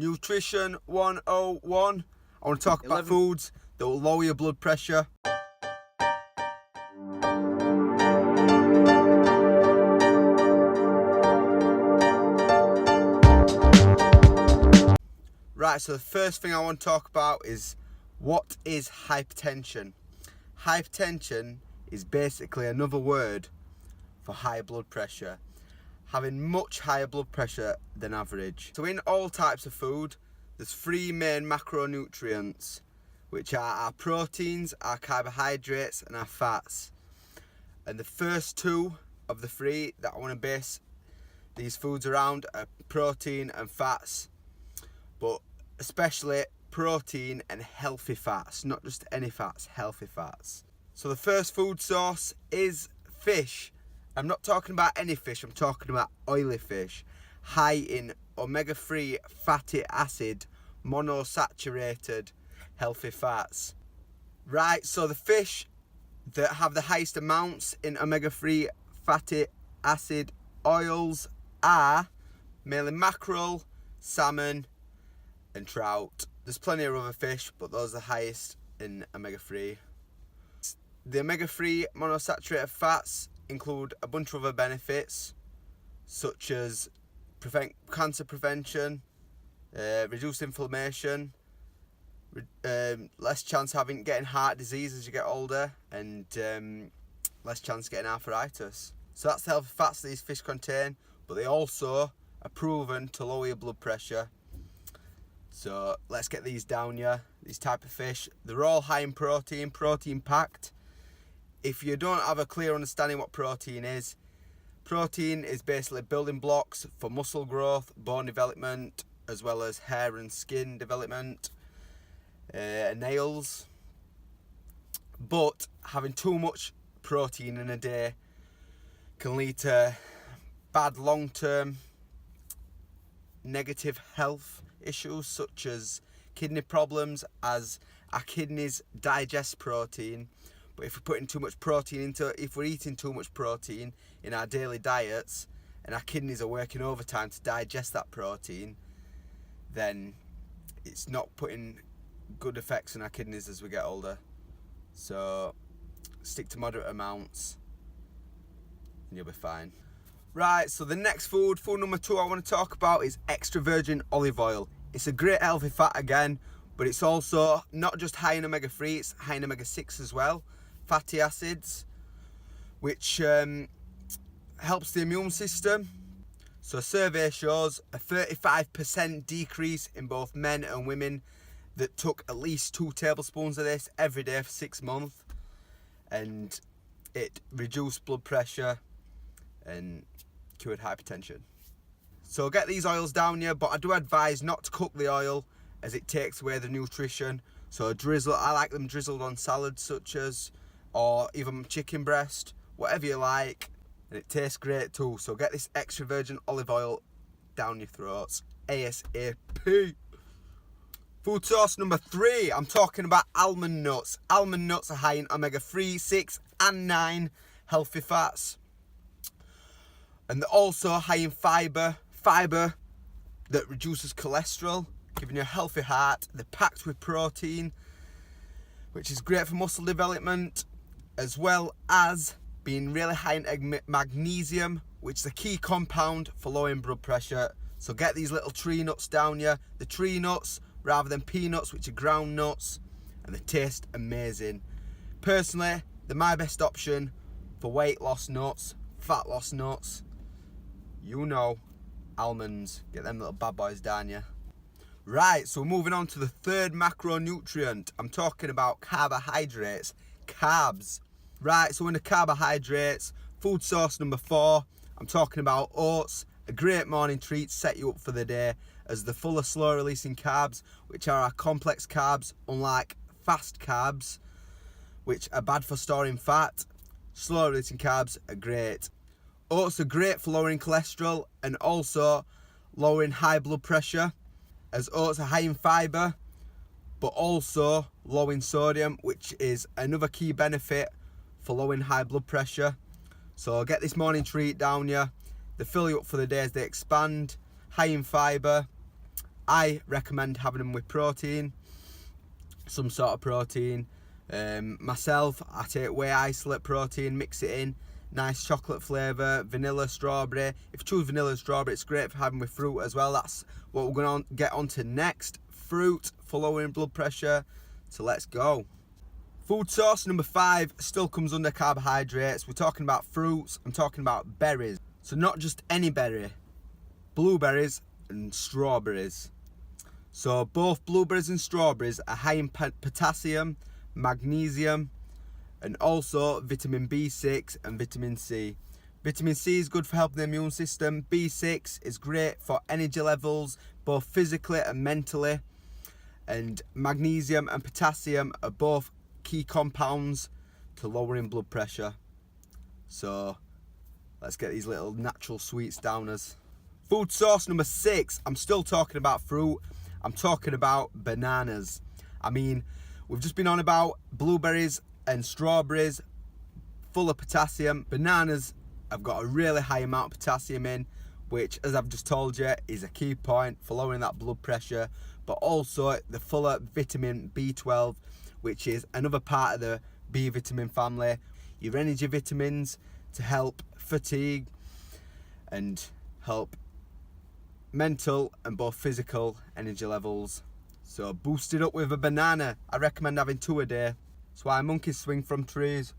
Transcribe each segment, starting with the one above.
Nutrition 101. I want to talk about foods that will lower your blood pressure. Right, so the first thing I want to talk about is what is hypertension? Hypertension is basically another word for high blood pressure. Having much higher blood pressure than average. So in all types of food, there's three main macronutrients, which are our proteins, our carbohydrates, and our fats. And the first two of the three that I want to base these foods around are protein and fats, but especially protein and healthy fats, not just any fats, healthy fats. So the first food source is fish. I'm not talking about any fish, I'm talking about oily fish, high in omega-3 fatty acid, monosaturated healthy fats. Right, so the fish that have the highest amounts in omega-3 fatty acid oils are mainly mackerel, salmon and trout. There's plenty of other fish, but those are the highest in omega-3. The omega-3 monosaturated fats include a bunch of other benefits, such as cancer prevention, reduce inflammation, less chance of getting heart disease as you get older, and less chance of getting arthritis. So that's the healthy fats these fish contain, but they also are proven to lower your blood pressure. So let's get these down here. These type of fish, they're all high in protein packed. If you don't have a clear understanding what protein is basically building blocks for muscle growth, bone development, as well as hair and skin development, nails. But having too much protein in a day can lead to bad long-term negative health issues, such as kidney problems, as our kidneys digest protein. But if we're eating too much protein in our daily diets, and our kidneys are working overtime to digest that protein, then it's not putting good effects on our kidneys as we get older. So stick to moderate amounts and you'll be fine. Right, so the next food number 2 I want to talk about is extra virgin olive oil. It's a great healthy fat again, but it's also not just high in omega-3, it's high in omega-6 as well. Fatty acids, which helps the immune system. So a survey shows a 35% decrease in both men and women that took at least 2 tablespoons of this every day for 6 months, and it reduced blood pressure and cured hypertension. So get these oils down here, but I do advise not to cook the oil as it takes away the nutrition. So I like them drizzled on salads, such as, or even chicken breast, whatever you like, and it tastes great too. So get this extra virgin olive oil down your throats ASAP. Food source number 3, I'm talking about almond nuts. Almond nuts are high in omega-3, 6 and 9 healthy fats, and they're also high in fibre that reduces cholesterol, giving you a healthy heart. They're packed with protein, which is great for muscle development, as well as being really high in magnesium, which is a key compound for lowering blood pressure. So get these little tree nuts down here. The tree nuts rather than peanuts, which are ground nuts, and they taste amazing. Personally, they're my best option for weight loss nuts, fat loss nuts. You know, almonds. Get them little bad boys down here. Right, so moving on to the third macronutrient. I'm talking about carbohydrates, carbs. Right, so in the carbohydrates, food source number 4, I'm talking about oats. A great morning treat to set you up for the day, as they're full of slow releasing carbs, which are our complex carbs, unlike fast carbs, which are bad for storing fat. Slow releasing carbs are great. Oats are great for lowering cholesterol and also lowering high blood pressure, as oats are high in fibre, but also low in sodium, which is another key benefit for lowering high blood pressure. So get this morning treat down here. They fill you up for the day as they expand, high in fibre, I recommend having them with protein, some sort of protein. Myself, I take whey isolate protein, mix it in, nice chocolate flavour, vanilla, strawberry. If you choose vanilla and strawberry, it's great for having with fruit as well. That's what we're going to get on to next. Fruit for lowering blood pressure. So let's go. Food source number 5 still comes under carbohydrates. We're talking about fruits. I'm talking about berries. So not just any berry, blueberries and strawberries. So both blueberries and strawberries are high in potassium, magnesium, and also vitamin B6 and vitamin C. Vitamin C is good for helping the immune system. B6 is great for energy levels, both physically and mentally. And magnesium and potassium are both key compounds to lowering blood pressure. So let's get these little natural sweets downers. Food source number 6, I'm still talking about fruit. I'm talking about bananas. I mean, we've just been on about blueberries and strawberries full of potassium. Bananas have got a really high amount of potassium in, which, as I've just told you, is a key point for lowering that blood pressure. But also the full of vitamin B12, which is another part of the B vitamin family. Your energy vitamins to help fatigue and help mental and both physical energy levels. So boost it up with a banana. I recommend having 2 a day. That's why monkeys swing from trees.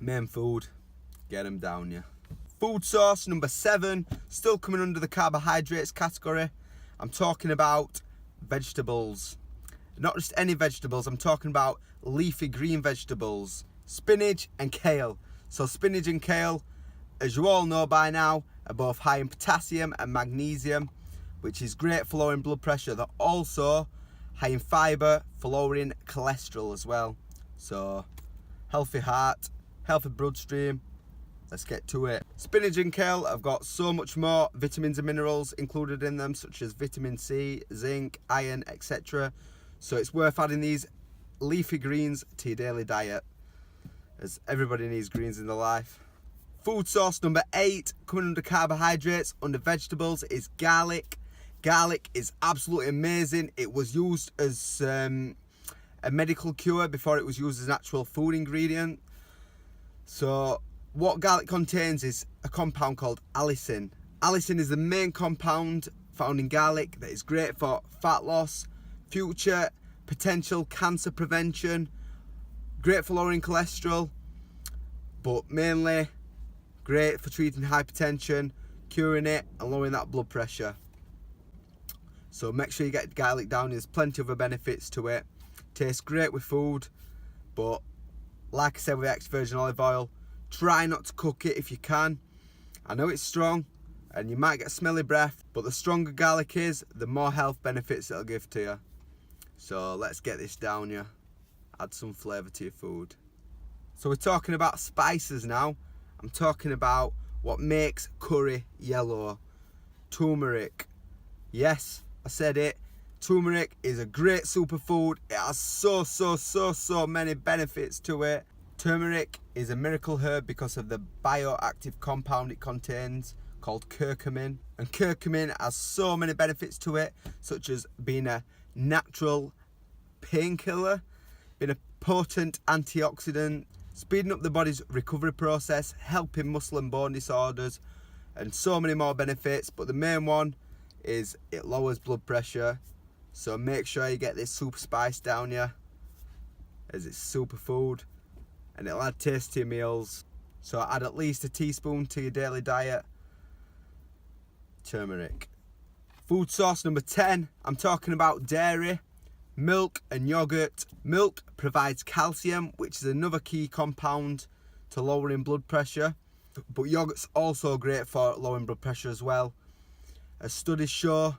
Main food, get them down, yeah. Food source number 7, still coming under the carbohydrates category. I'm talking about vegetables. Not just any vegetables, I'm talking about leafy green vegetables. Spinach and kale. So spinach and kale, as you all know by now, are both high in potassium and magnesium, which is great for lowering blood pressure. They're also high in fibre for lowering cholesterol as well. So healthy heart, healthy bloodstream. Let's get to it. Spinach and kale have got so much more vitamins and minerals included in them, such as vitamin C, zinc, iron, etc. So it's worth adding these leafy greens to your daily diet, as everybody needs greens in their life. Food source number 8, coming under carbohydrates, under vegetables, is garlic. Garlic is absolutely amazing. It was used as a medical cure before it was used as an actual food ingredient. So what garlic contains is a compound called allicin. Allicin is the main compound found in garlic that is great for fat loss, future potential cancer prevention, great for lowering cholesterol, but mainly great for treating hypertension, curing it and lowering that blood pressure. So make sure you get garlic down. There's plenty of other benefits to it. Tastes great with food, but like I said with extra virgin olive oil, try not to cook it if you can. I know it's strong and you might get smelly breath, but the stronger garlic is, the more health benefits it'll give to you. So let's get this down, yeah. Add some flavour to your food. So we're talking about spices now. I'm talking about what makes curry yellow. Turmeric. Yes, I said it. Turmeric is a great superfood. It has so many benefits to it. Turmeric is a miracle herb because of the bioactive compound it contains called curcumin. And curcumin has so many benefits to it, such as being a natural painkiller, being a potent antioxidant, speeding up the body's recovery process, helping muscle and bone disorders, and so many more benefits. But the main one is it lowers blood pressure. So make sure you get this super spice down here, as it's superfood and it'll add taste to your meals. So add at least a teaspoon to your daily diet. Turmeric. Food source number 10, I'm talking about dairy, milk and yogurt. Milk provides calcium, which is another key compound to lowering blood pressure, but yogurt's also great for lowering blood pressure as well. As studies show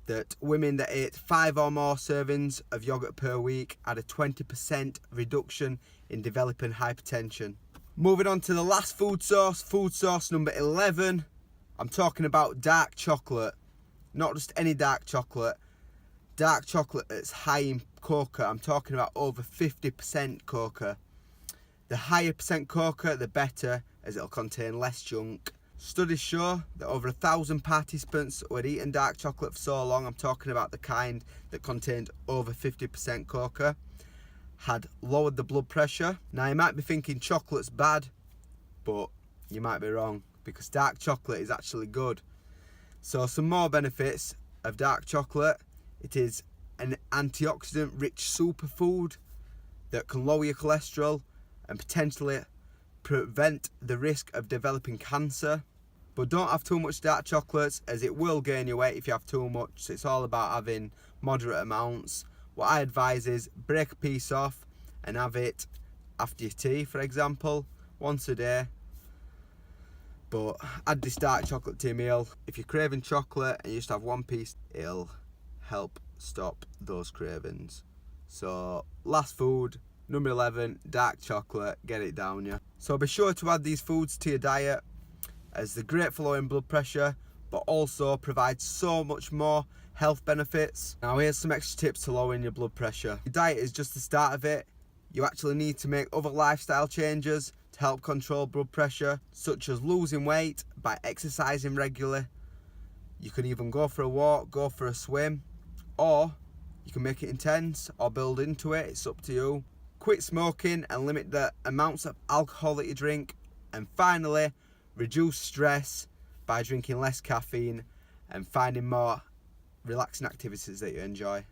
that women that ate 5 or more servings of yogurt per week had a 20% reduction in developing hypertension. Moving on to the last food source number 11, I'm talking about dark chocolate. Not just any dark chocolate that's high in cocoa. I'm talking about over 50% cocoa. The higher percent cocoa, the better, as it'll contain less junk. Studies show that over 1,000 participants who had eaten dark chocolate for so long, I'm talking about the kind that contained over 50% cocoa, had lowered the blood pressure. Now you might be thinking chocolate's bad, but you might be wrong, because dark chocolate is actually good. So some more benefits of dark chocolate: it is an antioxidant rich superfood that can lower your cholesterol and potentially prevent the risk of developing cancer. But don't have too much dark chocolates, as it will gain you weight if you have too much. So it's all about having moderate amounts. What I advise is break a piece off and have it after your tea, for example, once a day. But add this dark chocolate to your meal. If you're craving chocolate and you just have one piece, it'll help stop those cravings. So last food, number 11, dark chocolate, get it down you. So be sure to add these foods to your diet, as they're great for lowering blood pressure, but also provide so much more health benefits. Now here's some extra tips to lowering your blood pressure. Your diet is just the start of it. You actually need to make other lifestyle changes to help control blood pressure, such as losing weight by exercising regularly. You can even go for a walk, go for a swim, or you can make it intense or build into it, it's up to you. Quit smoking and limit the amounts of alcohol that you drink. And finally, reduce stress by drinking less caffeine and finding more relaxing activities that you enjoy.